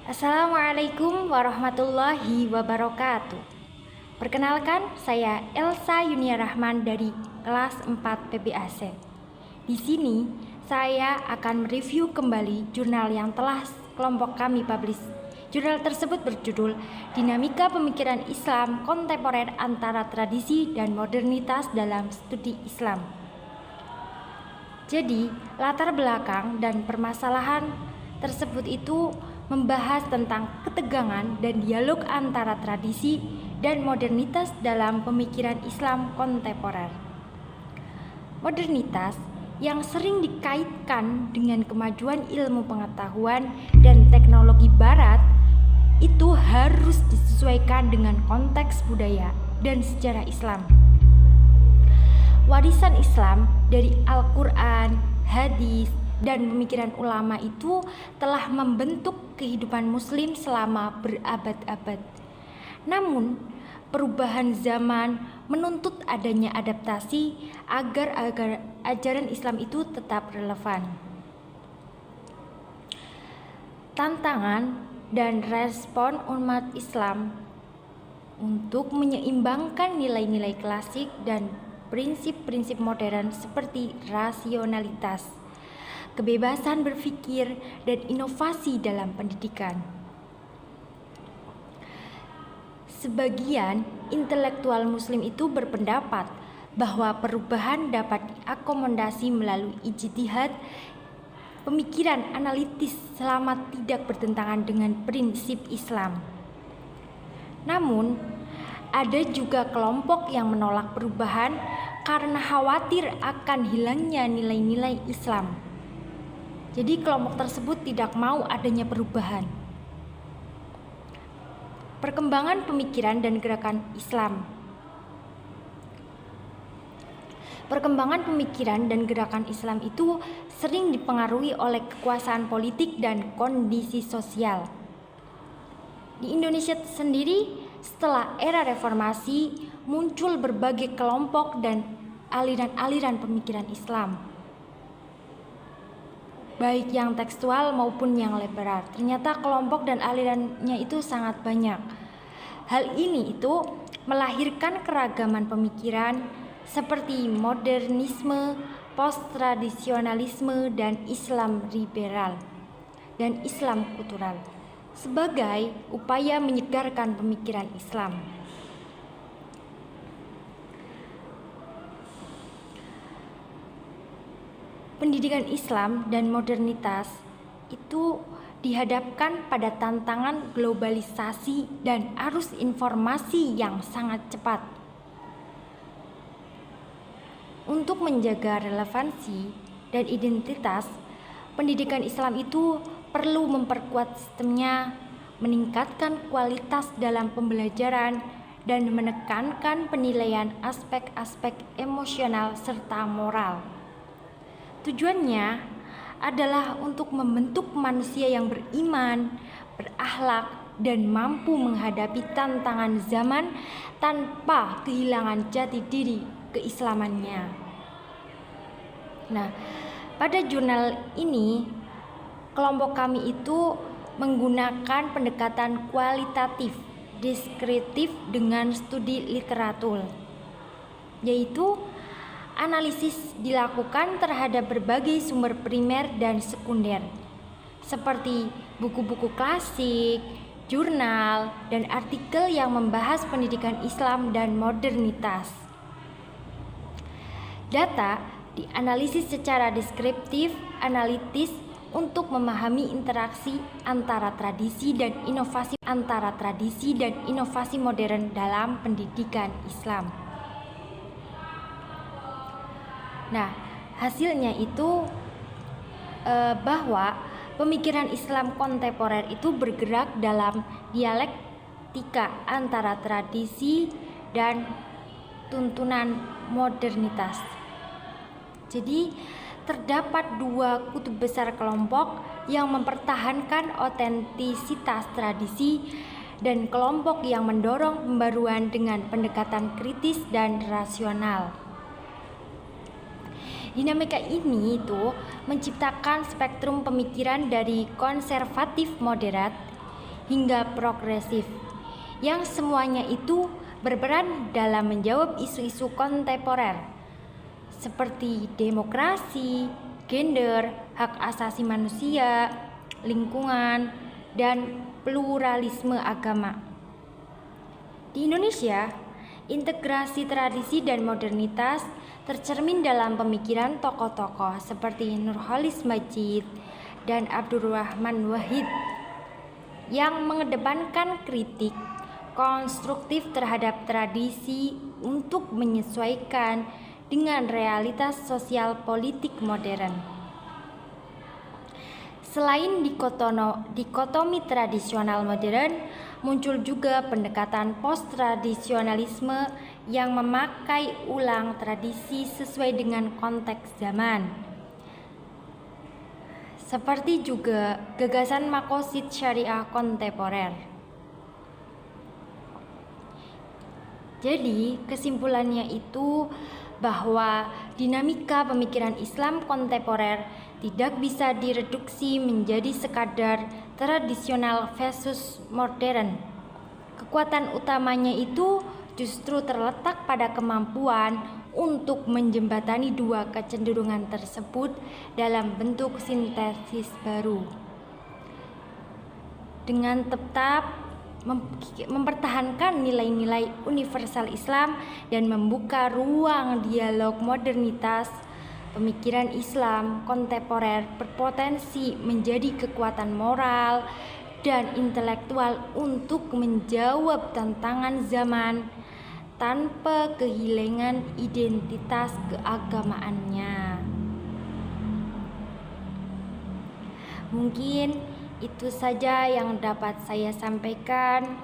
Assalamualaikum warahmatullahi wabarakatuh. Perkenalkan, saya Elsa Yunia Rahman dari kelas 4 PBAC. Di sini saya akan mereview kembali jurnal yang telah kelompok kami publish. Jurnal tersebut berjudul Dinamika Pemikiran Islam Kontemporer Antara Tradisi dan Modernitas dalam Studi Islam. Jadi, latar belakang dan permasalahan tersebut itu membahas tentang ketegangan dan dialog antara tradisi dan modernitas dalam pemikiran Islam kontemporer. Modernitas yang sering dikaitkan dengan kemajuan ilmu pengetahuan dan teknologi barat itu harus disesuaikan dengan konteks budaya dan sejarah Islam. Warisan Islam dari Al-Quran, hadis, dan pemikiran ulama itu telah membentuk kehidupan muslim selama berabad-abad. Namun, perubahan zaman menuntut adanya adaptasi agar ajaran Islam itu tetap relevan. Tantangan dan respon umat Islam untuk menyeimbangkan nilai-nilai klasik dan prinsip-prinsip modern seperti rasionalitas, kebebasan berpikir, dan inovasi dalam pendidikan. Sebagian intelektual muslim itu berpendapat bahwa perubahan dapat diakomodasi melalui ijtihad, pemikiran analitis selama tidak bertentangan dengan prinsip Islam. Namun, ada juga kelompok yang menolak perubahan karena khawatir akan hilangnya nilai-nilai Islam. Jadi kelompok tersebut tidak mau adanya perubahan. Perkembangan pemikiran dan gerakan Islam. Perkembangan pemikiran dan gerakan Islam itu sering dipengaruhi oleh kekuasaan politik dan kondisi sosial. Di Indonesia sendiri, setelah era reformasi, muncul berbagai kelompok dan aliran-aliran pemikiran Islam, baik yang tekstual maupun yang liberal. Ternyata kelompok dan alirannya itu sangat banyak. Hal ini itu melahirkan keragaman pemikiran seperti modernisme, post-tradisionalisme, dan Islam liberal dan Islam kultural sebagai upaya menyegarkan pemikiran Islam. Pendidikan Islam dan modernitas itu dihadapkan pada tantangan globalisasi dan arus informasi yang sangat cepat. Untuk menjaga relevansi dan identitas, pendidikan Islam itu perlu memperkuat sistemnya, meningkatkan kualitas dalam pembelajaran, dan menekankan penilaian aspek-aspek emosional serta moral. Tujuannya adalah untuk membentuk manusia yang beriman, berakhlak, dan mampu menghadapi tantangan zaman tanpa kehilangan jati diri keislamannya. Nah, pada jurnal ini, kelompok kami itu menggunakan pendekatan kualitatif, deskriptif dengan studi literatur, yaitu analisis dilakukan terhadap berbagai sumber primer dan sekunder, seperti buku-buku klasik, jurnal, dan artikel yang membahas pendidikan Islam dan modernitas. Data dianalisis secara deskriptif, analitis untuk memahami interaksi antara tradisi dan inovasi modern dalam pendidikan Islam. Nah, hasilnya itu bahwa pemikiran Islam kontemporer itu bergerak dalam dialektika antara tradisi dan tuntunan modernitas. Jadi, terdapat dua kutub besar kelompok yang mempertahankan otentisitas tradisi dan kelompok yang mendorong pembaruan dengan pendekatan kritis dan rasional. Dinamika ini itu menciptakan spektrum pemikiran dari konservatif moderat hingga progresif, yang semuanya itu berperan dalam menjawab isu-isu kontemporer seperti demokrasi, gender, hak asasi manusia, lingkungan, dan pluralisme agama. Di Indonesia, integrasi tradisi dan modernitas tercermin dalam pemikiran tokoh-tokoh seperti Nurcholish Madjid dan Abdurrahman Wahid yang mengedepankan kritik konstruktif terhadap tradisi untuk menyesuaikan dengan realitas sosial politik modern. Selain dikotomi tradisional modern, muncul juga pendekatan post-tradisionalisme yang memakai ulang tradisi sesuai dengan konteks zaman. Seperti juga gagasan Maqasid Syariah kontemporer. Jadi, kesimpulannya itu bahwa dinamika pemikiran Islam kontemporer tidak bisa direduksi menjadi sekadar tradisional versus modern. Kekuatan utamanya itu justru terletak pada kemampuan untuk menjembatani dua kecenderungan tersebut dalam bentuk sintesis baru. Dengan tetap mempertahankan nilai-nilai universal Islam dan membuka ruang dialog modernitas, pemikiran Islam kontemporer berpotensi menjadi kekuatan moral dan intelektual untuk menjawab tantangan zaman tanpa kehilangan identitas keagamaannya. Mungkin itu saja yang dapat saya sampaikan.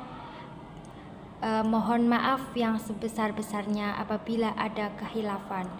Mohon maaf yang sebesar-besarnya apabila ada kehilafan.